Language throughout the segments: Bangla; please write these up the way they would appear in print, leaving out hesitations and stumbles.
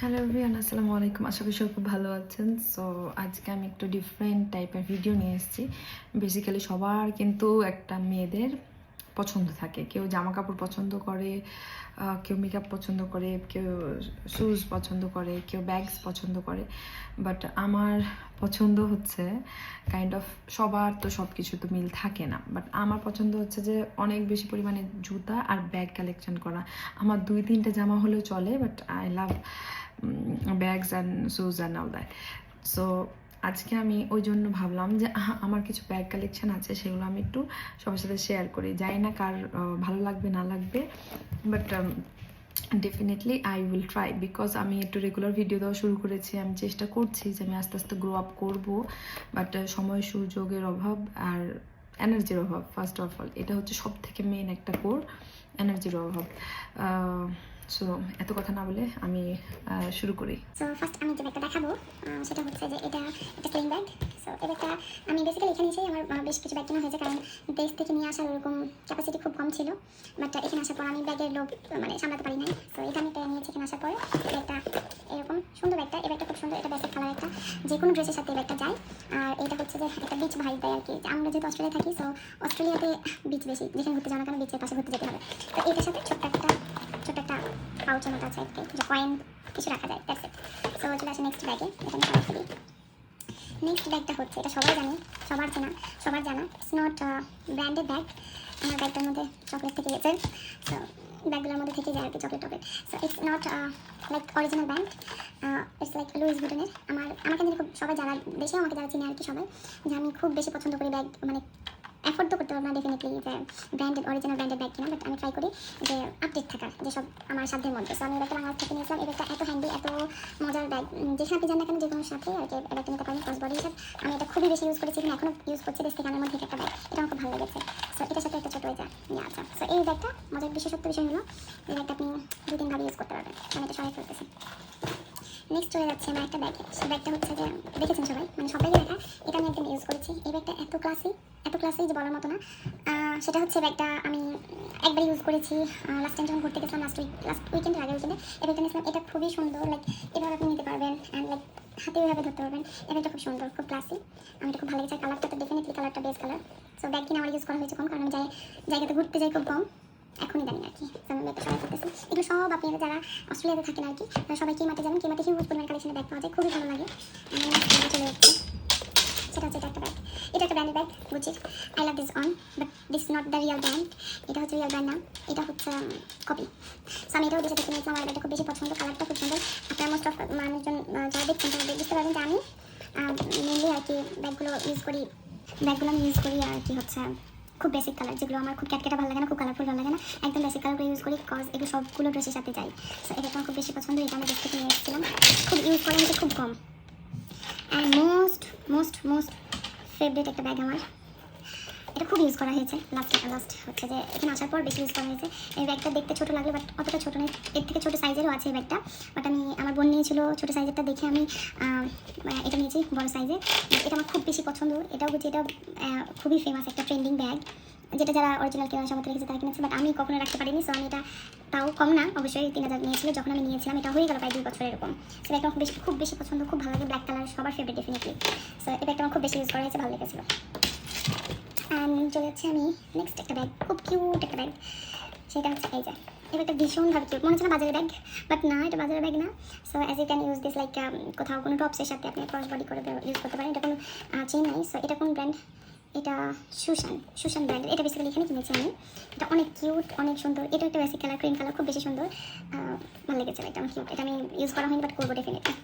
হ্যালো এভরিওয়ান, আসসালামু আলাইকুম। আশা করি সবাই খুব ভালো আছেন। সো আজকে আমি একটু ডিফারেন্ট টাইপের ভিডিও নিয়ে এসেছি। বেসিক্যালি সবার কিন্তু একটা মেয়েদের পছন্দ থাকে। কেউ জামা কাপড় পছন্দ করে, কেউ মেকআপ পছন্দ করে, কেউ শুজ পছন্দ করে, কেউ ব্যাগস পছন্দ করে। বাট আমার পছন্দ হচ্ছে কাইন্ড অফ, সবার তো সব কিছু তো মিল থাকে না, বাট আমার পছন্দ হচ্ছে যে অনেক বেশি পরিমাণে জুতা আর ব্যাগ কালেকশন করা। আমার 2-3টে জামা হলেও চলে, but I love bags and shoes and all that. So আজকে আমি ওই জন্য ভাবলাম যে আমার কিছু ব্যাগ কালেকশন আছে, সেগুলো আমি একটু সবার সাথে শেয়ার করি। জানি না কার ভালো লাগবে না লাগবে, but definitely I will try, because আমি একটু রেগুলার ভিডিও দেওয়া শুরু করেছি। আমি চেষ্টা করছি যে আমি আস্তে আস্তে গ্রো আপ করবো, বাট সময় সুযোগের অভাব আর এনার্জির অভাব, ফার্স্ট অফ অল এটা হচ্ছে সব থেকে মেন একটা কোর, এনার্জির অভাব। সো এত কথা না বলে আমি শুরু করি। সো ফার্স্ট আমি যে ব্যাগটা দেখাবো সেটা হচ্ছে যে এটা একটা স্লিং ব্যাগ। সো এই ব্যাগটা আমি বেসিক্যালি এখানে এসেই আমার বেশ কিছু ব্যাগ কেনা হয়েছে, কারণ দেশ থেকে নিয়ে আসার ওরকম ক্যাপাসিটি খুব কম ছিল। বাট এখানে আসার পর আমি ব্যাগের লোভ সামলাতে পারি নাই। সো এটা আমি নিয়েছি এখানে আসার পরে। ব্যাগটা এরকম সুন্দর ব্যাগটা, এই ব্যাগটা খুব সুন্দর, এটা বেসিক কালার একটা, যে কোনো ড্রেসের সাথে এই ব্যাগটা যায়। আর এটা হচ্ছে যে একটা বিচ ভাইব দেয় আর কি। আমরা যেহেতু অস্ট্রেলিয়া থাকি, সো অস্ট্রেলিয়াতে বিচ বেশি, যেখানে ঘুরতে যাওয়া না কেন বিচের পাশে ঘুরতে যেতে হবে। তো এটার সাথে ছোট্ট একটা পাউচের মতো আছে আর কি, যে কয়েন কিছু রাখা যায়, দ্যাটস ইট। সো চলে আসে নেক্সট ব্যাগে। এটা আমি সবাই করি। নেক্সট ব্যাগটা হচ্ছে, এটা সবাই জানি, সবার জানা, ইটস নট ব্র্যান্ডেড ব্যাগ। আমার ব্যাগটার মধ্যে চকলেট থেকে গেছে। সো ব্যাগগুলোর মধ্যে থেকে যায় আর কি chocolate. So it's not like original brand, it's like Louis ভিটনের। আমাকে যদি খুব সবাই যারা দেশেও আমাকে যারা চিনে আর কি সবাই, যে আমি খুব বেশি পছন্দ করি ব্যাগ, মানে অ্যাফোর্ড তো করতে পারবো না ডেফিনেটলি যে ব্র্যান্ডেড অরিজিনাল ব্র্যান্ডেড ব্যাগ কিনা, বাট আমি ট্রাই করি যে আপডেট থাকার যেসব আমার সাধ্যের মধ্যে। সো আমি ব্যাগটা বাংলাদেশ থেকে নিয়েছিলাম। এই ব্যাগটা এত হ্যান্ডি, এত মজার ব্যাগ, যেখানে আপনি যান না কেন যে কোনো সাথে আর কি ব্যাগটা নিতে পারেন ক্রস বডি হিসাব। আমি এটা খুবই বেশি ইউজ করেছি, এখানে এখনও ইউজ করছি। দেশ থেকে আনার মধ্যে একটা ব্যাগ, এটা আমার খুব ভালো লেগেছে। সো এটার সাথে একটা ছোটো নিয়ে আছে। সো এই ব্যাগটা মজার বিশেষত্ব বিষয় হলো এই ব্যাগটা আপনি 2-3 বার ইউজ করতে পারবেন। আমি এটা সবাই ফেলতেছি। নেক্সট চলে যাচ্ছে আমার একটা ব্যাগ। সে ব্যাগটা হচ্ছে যে দেখেছেন সবাই, মানে সবাই দেখা, এটা আমি একদম ইউজ করেছি। এই ব্যাগটা এত ক্লাসি যে বলার মতো না। সেটা হচ্ছে ব্যাগটা আমি একবার ইউজ করেছি লাস্ট টাইম যখন ঘুরতে গেছিলাম, লাস্ট উইকেন্ডের আগের উইকেন্ডে এই ব্যাগটা নিয়েছিলাম। এটা খুবই সুন্দর, লাইক এভাবে আপনি নিতে পারবেন অ্যান্ড লাইক হাতে এভাবে ধরতে পারবেন। এই ব্যাগটা খুব সুন্দর, খুব ক্লাসি, আমি এটা খুব ভালো লেগেছে। কালারটা তো ডেফিনেটলি কালারটা বেস্ট কালার। সো ব্যাগ কিনে আমার ইউজ করা হয়েছে কম, কারণ আমি জায়গাতে ঘুরতে যাই খুব কম, এখনই জানি আর কি। আমি ব্যাগটা সবাই করতেছি। এগুলো সব আপনি যারা অস্ট্রেলিয়াতে থাকেন আর কি, সবাই কেমাতে যাবেন, কেমাতে হিউজ পরিমাণ কালেকশনের ব্যাগ পাওয়া যায়, খুবই ভালো লাগে। চলে যাচ্ছে, সেটা হচ্ছে এটা একটা ব্যাগ। এটা একটা ব্র্যান্ডের bag, Gucci. I love this on, but this not the Real brand. এটা হচ্ছে রিয়াল ব্র্যান্ড না, এটা হচ্ছে কপি। সো আমি এটাও দেশে থেকে নিয়েছিলাম। আমার ব্যাগটা খুব বেশি পছন্দ, কালারটা খুব সুন্দর। আপনার মোস্ট অফ মানুষজন যারা দেখছেন তারা বুঝতে পারবেন যে আমি মেনলি আর কি ব্যাগগুলো ইউজ করি আর কি হচ্ছে খুব বেসিক কালার, যেগুলো আমার খুব ক্যাটকেটা ভালো লাগে না, খুব কালারফুল ভালো লাগে না, একদম বেসিক কালারগুলো ইউজ করি, বিকজ এগুলো সবগুলো ড্রেসের সাথে যাই। সো এটা আমার খুব বেশি পছন্দ, এটা আমি দেশ থেকে নিয়ে এসেছিলাম। খুব ইউজ করা হয়েছে খুব কম। অ্যান্ড মোস্ট ফেভারিট একটা ব্যাগ আমার, এটা খুব ইউজ করা হয়েছে লাস্ট হচ্ছে যে এখানে আসার পর বেশি ইউজ করা হয়েছে। এই ব্যাগটা দেখতে ছোটো লাগলো, বাট অতটা ছোটো নেই, এর থেকে ছোটো সাইজেরও আছে এই ব্যাগটা। বাট আমার বোন নিয়েছিল ছোটো সাইজেরটা, দেখে আমি এটা নিয়েছি বড় সাইজের। এটা আমার খুব বেশি পছন্দ। এটাও বুঝি এটা খুবই ফেমাস একটা ট্রেন্ডিং ব্যাগ, যেটা যারা অরিজিনাল কেনার সময় রেখেছে তারা কিনেছে, বাট আমি কখনো রাখতে পারিনি। সো আমি এটা তাও কম না, অবশ্যই 3000 নিয়েছিল যখন আমি নিয়েছিলাম। এটা হয়ে গেল প্রায় 2 বছর এরকম। সো এটা খুব বেশি পছন্দ, খুব ভালো লাগে, ব্ল্যাক কালার সবার ফেভারিট ডেফিনেটলি। সো এই ব্যাগটা আমার খুব বেশি ইউজ করা হয়েছে, ভালো লেগেছিলো। চলে যাচ্ছি আমি নেক্সট একটা ব্যাগ, খুব কিউট একটা ব্যাগ। সেটা হচ্ছে এই যে এই ব্যাগটা ভীষণভাবে কিউট, মনে হচ্ছে না বাজারের ব্যাগ, বাট না, এটা বাজারের ব্যাগ না। So as you can use this like কোথাও কোনো টপসের সাথে আপনি ক্রস বডি করে ইউজ করতে পারেন। এটা কোনো চেন নাই। সো এটা কোন ব্র্যান্ড? এটা সুশান ব্র্যান্ডের। এটা বেসিক্যালি এখানে কিনেছি আমি। এটা অনেক কিউট, অনেক সুন্দর। এটা একটা বেসিক কালার, ক্রিম কালার, খুব বেশি সুন্দর, ভালো লেগেছে। এটা আমার কিউট, এটা আমি ইউজ করা হয়নি, বাট করবো ডেফিনেটলি।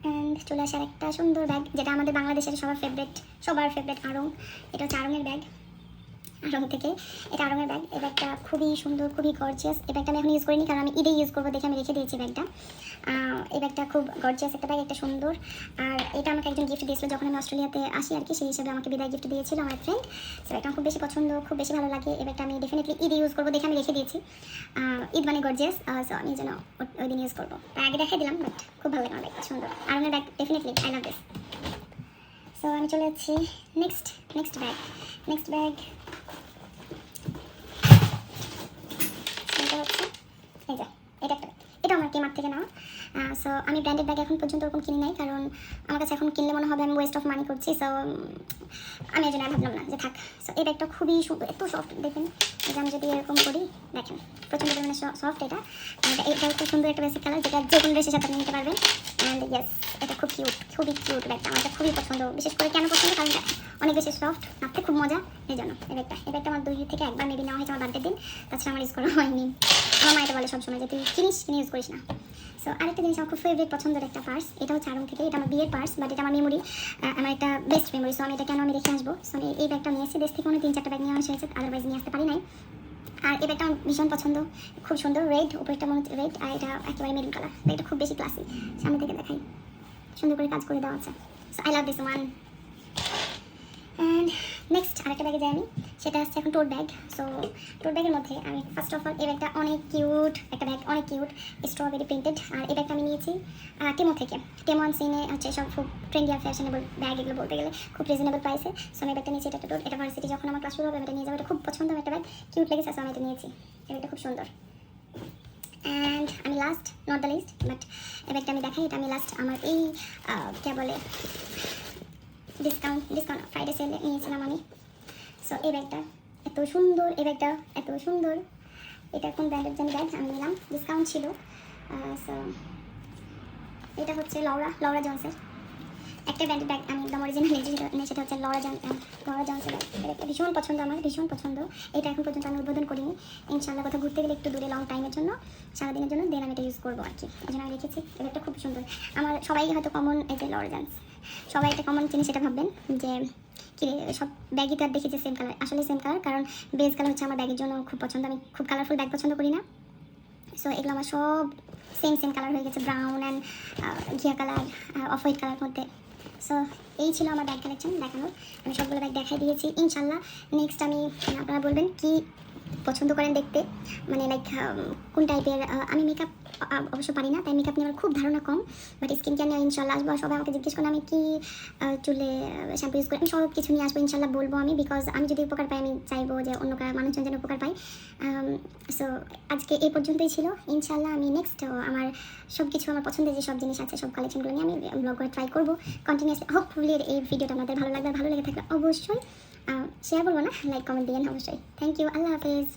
অ্যান্ড চলে আসার একটা সুন্দর ব্যাগ, যেটা আমাদের বাংলাদেশের সবার ফেভারিট আড়ং। এটা হচ্ছে আড়ংয়ের ব্যাগ, আড়ং থেকে। এটা আড়ংয়ের ব্যাগ। এই ব্যাগটা খুবই সুন্দর, খুবই গর্জিয়াস। এই ব্যাগটা আমি এখন ইউজ করিনি, কারণ আমি ঈদে ইউজ করবো দেখে আমি রেখে দিয়েছি ব্যাগটা। এই ব্যাগটা খুব গর্জিয়াস একটা ব্যাগ, একটা সুন্দর। আর এটা আমাকে একজন গিফট দিয়েছিল যখন আমি অস্ট্রেলিয়াতে আসি আর কি, সেই হিসাবে আমাকে বিদায় গিফট দিয়েছিল আমার ফ্রেন্ড। সো এটা আমার খুব বেশি পছন্দ, খুব বেশি ভালো লাগে। এই ব্যাগটা আমি ডেফিনেটলি ঈদে ইউজ করবো দেখে আমি রেখে দিয়েছি। ঈদ মানে গর্জিয়াস, সো আমি যেন ওই দিন ইউজ করবো, তাই আগে দেখাই দিলাম। বাট খুব ভালো লাগে আমার ব্যাগটা, সুন্দর। আর আমার bag definitely I love this. So আমি চলে যাচ্ছি নেক্সট ব্যাগ। এটা হচ্ছে এই যে এটা একটা ব্যাগ। এটা আমার টিমার থেকে নেওয়া। সো আমি ব্র্যান্ডেড ব্যাগ এখন পর্যন্ত ওরকম কিনি নাই, কারণ আমার কাছে এখন কিনলে মনে হবে আমি ওয়েস্ট অফ মানি করছি। সো আমি এই জন্য ভাবলাম না যে থাক। সো এই ব্যাগটা খুবই সুন্দর, এত সফট, দেখেন এই যে আমি যদি এরকম করি, দেখেন প্রচণ্ড পরিমাণে সফট এটা। এটা খুব সুন্দর একটা বেসিক কালার, যেটা যে কোনো ড্রেসের সাথে আপনি নিতে পারবেন। অ্যান্ড ইয়েস, এটা খুব কিউট, খুবই কিউট ব্যাগটা, আমার এটা খুবই পছন্দ। বিশেষ করে কেন পছন্দ, কারণ এটা অনেক বেশি সফট, নাপতে খুব মজা, এই জন্য এই ব্যাগটা আমার 2 থেকে 1বার মেবি নেওয়া হয়েছে আমার বার্থডের দিন, তাছাড়া আমার ইউজ করা হয়নি। আমার মা এটা বলে সবসময় যে তুই কিনিস, কিনে ইউজ করিস না। সো আরেকটা জিনিস আমার খুব ফেভারিট পছন্দের একটা পার্স, এটা হচ্ছে আড়ং থেকে, এটা আমার বিয়ের পার্স, বাট এটা আমার মেমোরি, আমার একটা বেস্ট মেমোরি। সো আমি এটা কেন আমি রেখে আসবো। সো আমি এই ব্যাগটা নিয়ে এসেছি, দেশ থেকে অনেক 3-4টা ব্যাগ নিয়ে আসা হয়েছে, আদারওয়াইজ নিয়ে আসতে পারি নাই। আর এই ব্যাগটা আমার ভীষণ পছন্দ, খুব সুন্দর, রেড, উপরেরটা মনে হচ্ছে রেড, আর এটা একেবারে মেরুন কালার। ব্যাগটা খুব বেশি ক্লাসি, সামনে থেকে দেখাই, সুন্দর করে কাজ করে দেওয়া আছে। So I love this one. And next আরেকটা ব্যাগে যাই আমি, সেটা হচ্ছে এখন টোট ব্যাগ। সো টোট ব্যাগের মধ্যে আমি ফার্স্ট অফ অল এই ব্যাগটা অনেক কিউট একটা ব্যাগ, অনেক কিউট, স্ট্রবেরি প্রিন্টেড। আর এই ব্যাগটা আমি নিয়েছি টেমো থেকে। টেমো অন সিনে হচ্ছে সব খুব ট্রেন্ডি আর ফ্যাশনেবল ব্যাগ, এগুলো বলতে গেলে খুব রিজনেবল প্রাইসে। সো আমি ব্যাগটা নিয়েছি, এটা টোট, এটা ভার্সিটি যখন আমার ক্লাস শুরু হবে আমি এটা নিয়ে যাবো। এটা খুব পছন্দ আমার একটা ব্যাগ, কিউট লেগেছে, সো আমি এটা নিয়েছি। এই ব্যাগটা খুব সুন্দর। অ্যান্ড আমি last, not the least, but এই ব্যাগটা আমি দেখাই, এটা আমি লাস্ট আমার এই কে বলে ডিসকাউন্ট ফ্রাইডে সেলে নিয়েছিলাম আমি। সো এই ব্যাগটা এত সুন্দর, এই ব্যাগটা এত সুন্দর, এটা কোন ব্র্যান্ডের জানি ব্যাগ, আমি নিলাম, ডিসকাউন্ট ছিল। সো এটা হচ্ছে লরা জনসের একটা ব্র্যান্ডের ব্যাগ, আমি একদম অরিজিনাল নিয়েছি, সেটা হচ্ছে লরা জনসের ব্যাগ। এটা ভীষণ পছন্দ আমার, ভীষণ পছন্দ। এটা এখন পর্যন্ত আমি উদ্বোধন করিনি, ইনশাআল্লাহ কোথাও ঘুরতে গেলে একটু দূরে লং টাইমের জন্য, সারাদিনের জন্য, দেন আমি এটা ইউজ করবো আর কি, এই জন্য আমি রেখেছি। এই ব্যাগটা খুব সুন্দর। আমার সবাই হয়তো কমন, এই যে লরা জনস, সবাই একটা কমন জিনিস এটা ভাববেন যে কি সব ব্যাগই তো আর দেখেছি সেম কালার, আসলে সেম কালার, কারণ বেস কালার হচ্ছে আমার ব্যাগের জন্য খুব পছন্দ, আমি খুব কালারফুল ব্যাগ পছন্দ করি না। সো এগুলো আমার সব সেম কালার হয়ে গেছে, ব্রাউন অ্যান্ড ঘিয়া কালার, অফ হোয়াইট কালার মধ্যে। সো এই ছিল আমার ব্যাগ কালেকশন দেখানোর, আমি সবগুলো ব্যাগ দেখাই দিয়েছি। ইনশাল্লাহ নেক্সট আমি, আপনারা বলবেন কি পছন্দ করেন দেখতে, মানে লাইক কোন টাইপের। আমি মেকআপ অবশ্য পারি না, তাই মেকআপ নিয়ে আমার খুব ধারণা কম, বাট স্কিন কেয়ার নিয়ে ইনশাল্লাহ আসবো। আর সবাই আমাকে জিজ্ঞেস করেন আমি কি চুলে শ্যাম্পু ইউজ করি, আমি সব কিছু নিয়ে আসবো ইনশাল্লাহ, বলবো আমি, বিকজ আমি যদি উপকার পাই আমি চাইবো যে অন্য মানুষজন যেন উপকার পাই। সো আজকে এই পর্যন্তই ছিল। ইনশাল্লাহ আমি নেক্সট আমার সব কিছু, আমার পছন্দের যে সব জিনিস আছে সব কালেকশনগুলো নিয়ে আমি ব্লগ করে ট্রাই করবো কন্টিনিউয়াসলি। হোপফুলি এই ভিডিওটা আপনাদের ভালো লাগবে, ভালো লেগে থাকলে অবশ্যই শেয়ার করবো না, লাইক কমেন্ট দিয়েন অবশ্যই। থ্যাংক ইউ, আল্লাহ হাফেজ।